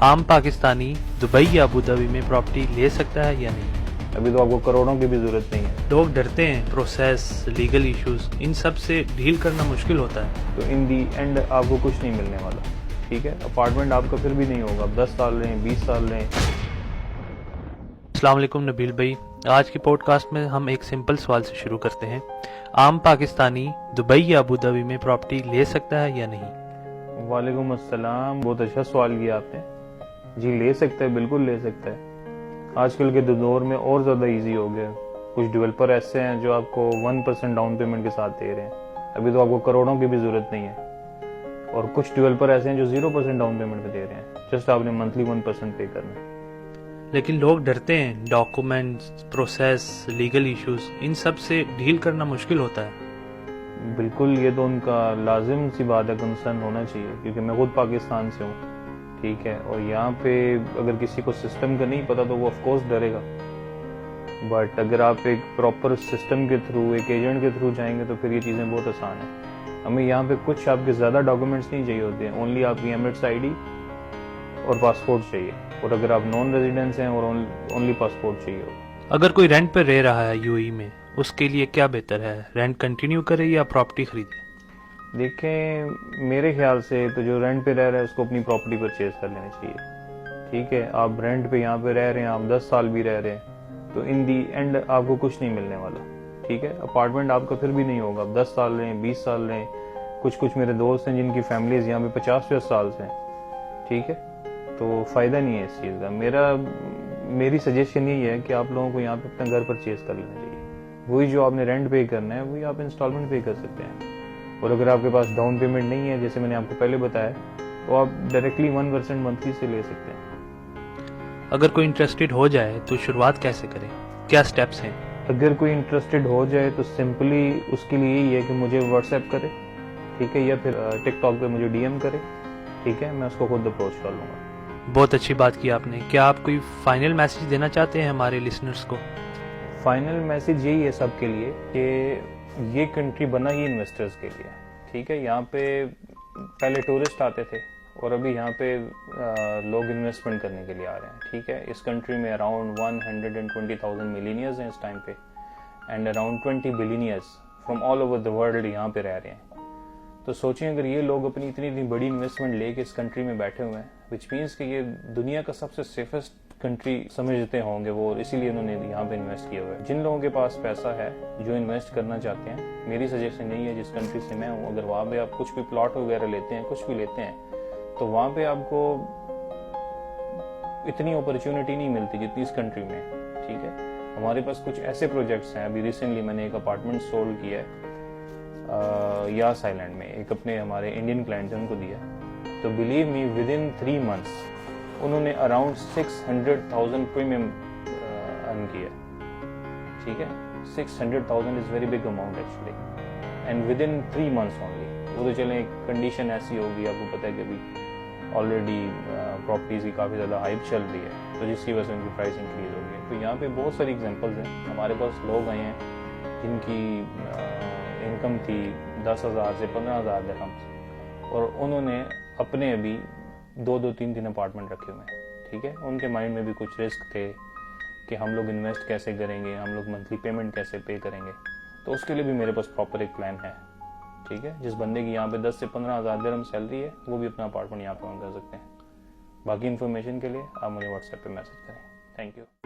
आम पाकिस्तानी दुबई या Abu Dhabi में प्रॉपर्टी ले सकता है या नहीं? अभी तो आपको करोड़ों की भी जरूरत नहीं है। लोग डरते हैं, प्रोसेस, लीगल इश्यूज, इन सब से डील करना मुश्किल होता है। तो इन दी एंड आपको कुछ नहीं मिलने वाला, ठीक है। अपार्टमेंट आपका फिर भी नहीं होगा, आप 10 साल रहें, 20 साल रहें। अस्सलाम वालेकुम नबील भाई, आज की पॉडकास्ट में हम एक सिंपल सवाल से शुरू करते हैं। आम पाकिस्तानी दुबई या अबू धाबी में प्रॉपर्टी ले सकता है या नहीं? वालेकुम अस्सलाम, बहुत अच्छा सवाल किया आपने। जी ले सकता है, बिल्कुल ले सकता है। आजकल के दौर में और ज़्यादा इजी हो गया। कुछ डेवलपर ऐसे हैं जो आपको 1% डाउन पेमेंट के साथ दे रहे हैं। अभी तो आपको करोड़ों की भी ज़रूरत नहीं है। और कुछ डेवलपर ऐसे हैं जो 0% डाउन पेमेंट पे दे रहे हैं। जस्ट आपने मंथली 1% पे करना है। लेकिन लोग डरते हैं, डॉक्यूमेंट्स, प्रोसेस, लीगल इश्यूज, इन सब से डील करना मुश्किल होता है। बिल्कुल, ये तो उनका लाजिम सी बात है, कंसर्न होना चाहिए, क्योंकि मैं खुद पाकिस्तान से हूँ, ठीक है। और यहाँ पे अगर किसी को सिस्टम का नहीं पता तो वो ऑफकोर्स डरेगा। बट अगर आप एक प्रॉपर सिस्टम के थ्रू, एक एजेंट के थ्रू जाएंगे तो फिर ये चीज़ें बहुत आसान है। हमें यहाँ पे कुछ आपके ज़्यादा डॉक्यूमेंट्स नहीं चाहिए होते हैं, ओनली आपकी एमिरेट्स आईडी और पासपोर्ट चाहिए। और अगर आप नॉन रेजिडेंट्स हैं और ओनली पासपोर्ट चाहिए होगा। अगर कोई रेंट पे रह रहा है यूएई में, उसके लिए क्या बेहतर है, रेंट कंटिन्यू करे या प्रॉपर्टी खरीदे? देखें, मेरे ख्याल से तो जो रेंट पे रह रहा है उसको अपनी प्रॉपर्टी परचेज कर लेनी चाहिए, ठीक है। आप रेंट पे यहाँ पे रह रहे हैं, आप 10 साल भी रह रहे हैं, तो इन दी एंड आपको कुछ नहीं मिलने वाला, ठीक है। अपार्टमेंट आपका फिर भी नहीं होगा, आप 10 साल रहें, 20 साल रहें। कुछ मेरे दोस्त हैं जिनकी फैमिलीज यहाँ पे 50-50 साल से हैं, ठीक है। तो फायदा नहीं है इस चीज़ का। मेरी सजेशन यही है कि आप लोगों को यहाँ पे अपना घर परचेज कर लेना चाहिए। वही जो आपने रेंट पे करना है वही आप इंस्टॉलमेंट पे कर सकते हैं। और अगर आपके पास डाउन पेमेंट नहीं है, जैसे मैंने आपको पहले बताया, तो आप डायरेक्टली 1% मंथली से ले सकते हैं। अगर कोई इंटरेस्टेड हो जाए तो शुरुआत कैसे करें, क्या स्टेप्स हैं? अगर कोई इंटरेस्टेड हो जाए तो सिंपली उसके लिए यही है कि मुझे व्हाट्सएप करे, ठीक है, या फिर टिकटॉक पे मुझे डीएम करे, ठीक है। मैं उसको खुद अप्रोच कर लूँगा। बहुत अच्छी बात की आपने। क्या आप कोई फाइनल मैसेज देना चाहते हैं हमारे लिसनर्स को? फाइनल मैसेज यही है सबके लिए कि ये कंट्री बना ही इन्वेस्टर्स के लिए, ठीक है। यहाँ पे पहले टूरिस्ट आते थे और अभी यहाँ पे लोग इन्वेस्टमेंट करने के लिए आ रहे हैं, ठीक है। इस कंट्री में अराउंड 120,000 मिलीनियर्स हैं इस टाइम पे, and around 20 billionaires from all over the world यहाँ पे रह रहे हैं। तो सोचिए, अगर ये लोग अपनी इतनी बड़ी इन्वेस्टमेंट लेके इस कंट्री में बैठे हुए हैं, विच मीन्स कि ये दुनिया का सबसे सेफेस्ट कंट्री समझते होंगे वो, इसीलिए उन्होंने यहाँ पे इन्वेस्ट किया हुआ है। जिन लोगों के पास पैसा है जो इन्वेस्ट करना चाहते हैं, मेरी सजेशन यही है, जिस कंट्री से मैं हूँ, अगर वहाँ पे आप कुछ भी प्लॉट वगैरह लेते हैं, कुछ भी लेते हैं, तो वहाँ पे आपको इतनी अपॉर्चुनिटी नहीं मिलती जितनी इस कंट्री में, ठीक है। हमारे पास कुछ ऐसे प्रोजेक्ट्स हैं, अभी रिसेंटली मैंने एक अपार्टमेंट सोल्ड किया है यास आइलैंड में, एक अपने हमारे इंडियन क्लाइंट ने उनको दिया। तो believe me, with in 3 months उन्होंने अराउंड 600,000 प्रीमियम अर्न किया, ठीक है। 600,000 is very big amount actually, and with in 3 months only. वो तो चले, कंडीशन ऐसी होगी, आपको पता है कि अभी ऑलरेडी प्रॉपर्टीज की काफ़ी ज़्यादा हाइप चल रही है, तो जिसकी वजह से उनकी प्राइस इंक्रीज हो गई है। तो यहाँ पे बहुत सारी एग्जांपल्स हैं। हमारे पास लोग आए हैं जिनकी इनकम थी 10,000 से 15,000 दिरहम्स, और उन्होंने अपने अभी 2-3 अपार्टमेंट रखे हुए हैं, ठीक है। उनके माइंड में भी कुछ रिस्क थे कि हम लोग इन्वेस्ट कैसे करेंगे, हम लोग मंथली पेमेंट कैसे पे करेंगे। तो उसके लिए भी मेरे पास प्रॉपर एक प्लान है, ठीक है। जिस बंदे की यहाँ पे 10 से 15,000 दिरहम सैलरी है, वो भी अपना अपार्टमेंट यहाँ पे ऑन कर सकते हैं। बाकी इन्फॉर्मेशन के लिए आप मुझे व्हाट्सएप पे मैसेज करें। Thank you.